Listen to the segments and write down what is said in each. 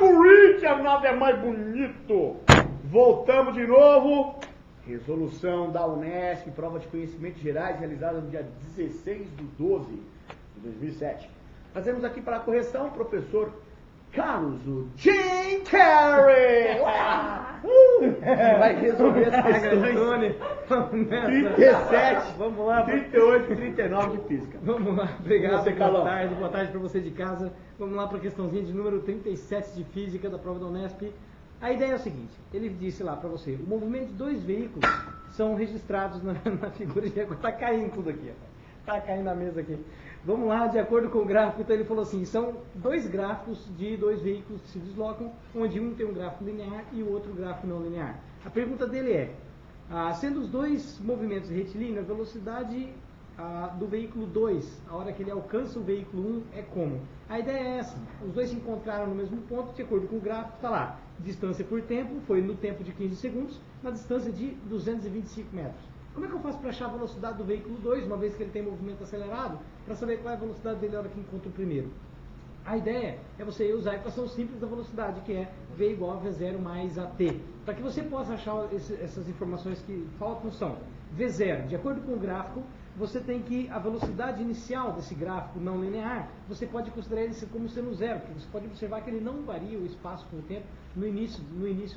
Corinthians, nada é mais bonito. Voltamos de novo. Resolução da Unesp, prova de conhecimentos gerais, realizada no dia 16/12 de 2007. Trazemos aqui para a correção o professor Carlos, o Jim Carrey. Vai resolver as questões 37, vamos lá, 38 e 39 de física. Vamos lá, obrigado, você, boa tarde para você de casa. Vamos lá para a questãozinha de número 37 de física da prova da Unesp. A ideia é o seguinte, ele disse lá para você, o movimento de dois veículos são registrados na figura de... Está caindo tudo aqui, está caindo na mesa aqui. Vamos lá, de acordo com o gráfico, então ele falou assim, são dois gráficos de dois veículos que se deslocam, onde um tem um gráfico linear e o outro gráfico não linear. A pergunta dele é, sendo os dois movimentos retilíneos, a velocidade do veículo 2, a hora que ele alcança o veículo 1, é como? A ideia é essa, os dois se encontraram no mesmo ponto, de acordo com o gráfico, está lá, distância por tempo, foi no tempo de 15 segundos, na distância de 225 metros. Como é que eu faço para achar a velocidade do veículo 2, uma vez que ele tem movimento acelerado, para saber qual é a velocidade dele na hora que encontra o primeiro? A ideia é você usar a equação simples da velocidade, que é V igual a V0 mais AT. Para que você possa achar essas informações que faltam são V0, de acordo com o gráfico, você tem que, a velocidade inicial desse gráfico não linear, você pode considerar ele como sendo zero, porque você pode observar que ele não varia o espaço com o tempo no início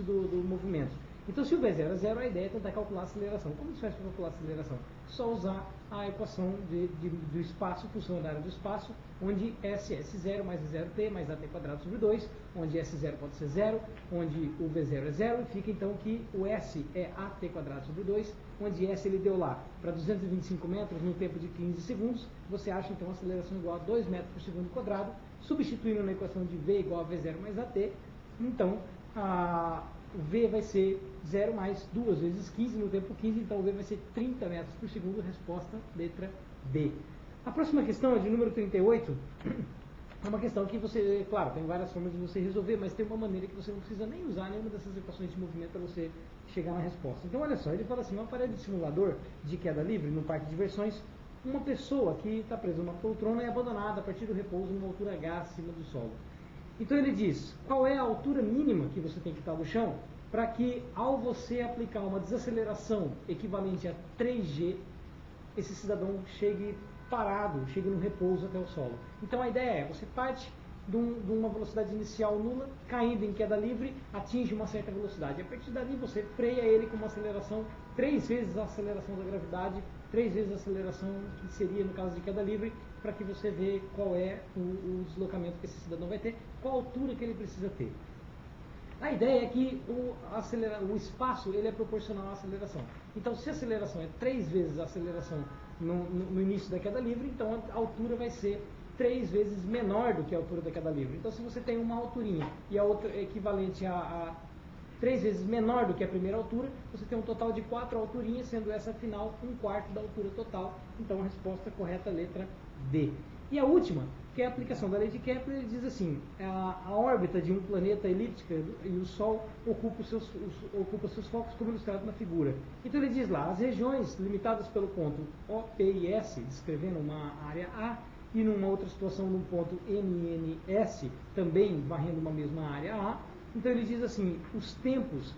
do movimento. Então, se o V0 é zero, a ideia é tentar calcular a aceleração. Como se faz para calcular a aceleração? Só usar a equação do espaço, função da área do espaço, onde S é S0 mais V0t mais AT quadrado sobre 2, onde S0 pode ser zero, onde o V0 é zero, e fica então que o S é AT quadrado sobre 2, onde S ele deu lá para 225 metros no tempo de 15 segundos, você acha então a aceleração igual a 2 metros por segundo quadrado, substituindo na equação de V igual a V0 mais AT, então o V vai ser 0 mais 2 vezes 15 no tempo 15, então o V vai ser 30 metros por segundo, resposta letra B. A próxima questão é de número 38, é uma questão que você, claro, tem várias formas de você resolver, mas tem uma maneira que você não precisa nem usar nenhuma dessas equações de movimento para você chegar na resposta. Então olha só, ele fala assim, um aparelho de simulador de queda livre no parque de diversões, uma pessoa que está presa numa poltrona é abandonada a partir do repouso numa altura H acima do solo. Então ele diz, qual é a altura mínima que você tem que estar no chão para que ao você aplicar uma desaceleração equivalente a 3G, esse cidadão chegue parado, chegue no repouso até o solo. Então a ideia é, você parte de uma velocidade inicial nula, caindo em queda livre, atinge uma certa velocidade. A partir dali você freia ele com uma aceleração 3 vezes a aceleração da gravidade, 3 vezes a aceleração que seria no caso de queda livre, para que você veja qual é o deslocamento que esse cidadão vai ter, qual a altura que ele precisa ter. A ideia é que o espaço ele é proporcional à aceleração. Então, se a aceleração é 3 vezes a aceleração no início da queda livre, então a altura vai ser 3 vezes menor do que a altura da queda livre. Então, se você tem uma alturinha e a outra é equivalente a 3 vezes menor do que a primeira altura, você tem um total de 4 alturinhas, sendo essa final 1/4 da altura total. Então, a resposta correta é a letra D. E a última, que é a aplicação da lei de Kepler, ele diz assim, a órbita de um planeta elíptica e o Sol ocupa seus focos, como ilustrado na figura. Então ele diz lá, as regiões limitadas pelo ponto O, P e S, descrevendo uma área A, e numa outra situação num ponto N, N, S, também varrendo uma mesma área A. Então ele diz assim, os tempos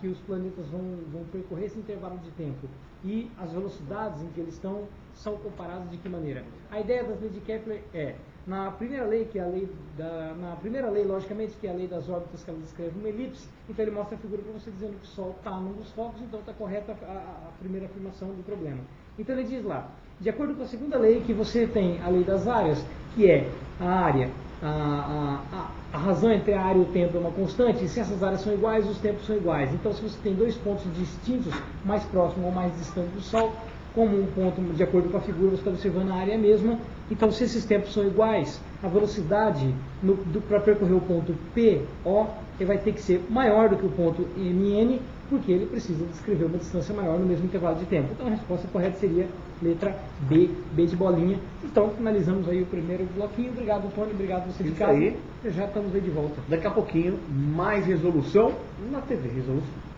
que os planetas vão percorrer esse intervalo de tempo e as velocidades em que eles estão são comparados de que maneira? A ideia das leis de Kepler é, na primeira lei, logicamente, que é a lei das órbitas, que ela descreve uma elipse, então ele mostra a figura para você dizendo que o Sol está num dos focos, então está correta a primeira afirmação do problema. Então ele diz lá, de acordo com a segunda lei, que você tem a lei das áreas, que é a área, a razão entre a área e o tempo é uma constante, e se essas áreas são iguais, os tempos são iguais. Então, se você tem dois pontos distintos, mais próximo ou mais distante do Sol, como um ponto, de acordo com a figura, você está observando a área mesma. Então, se esses tempos são iguais, a velocidade para percorrer o ponto PO vai ter que ser maior do que o ponto MN, porque ele precisa descrever uma distância maior no mesmo intervalo de tempo. Então, a resposta correta seria letra B, B de bolinha. Então, finalizamos aí o primeiro bloquinho. Obrigado, Tony. Obrigado você de casa. Já estamos aí de volta. Daqui a pouquinho, mais resolução na TV Resolução.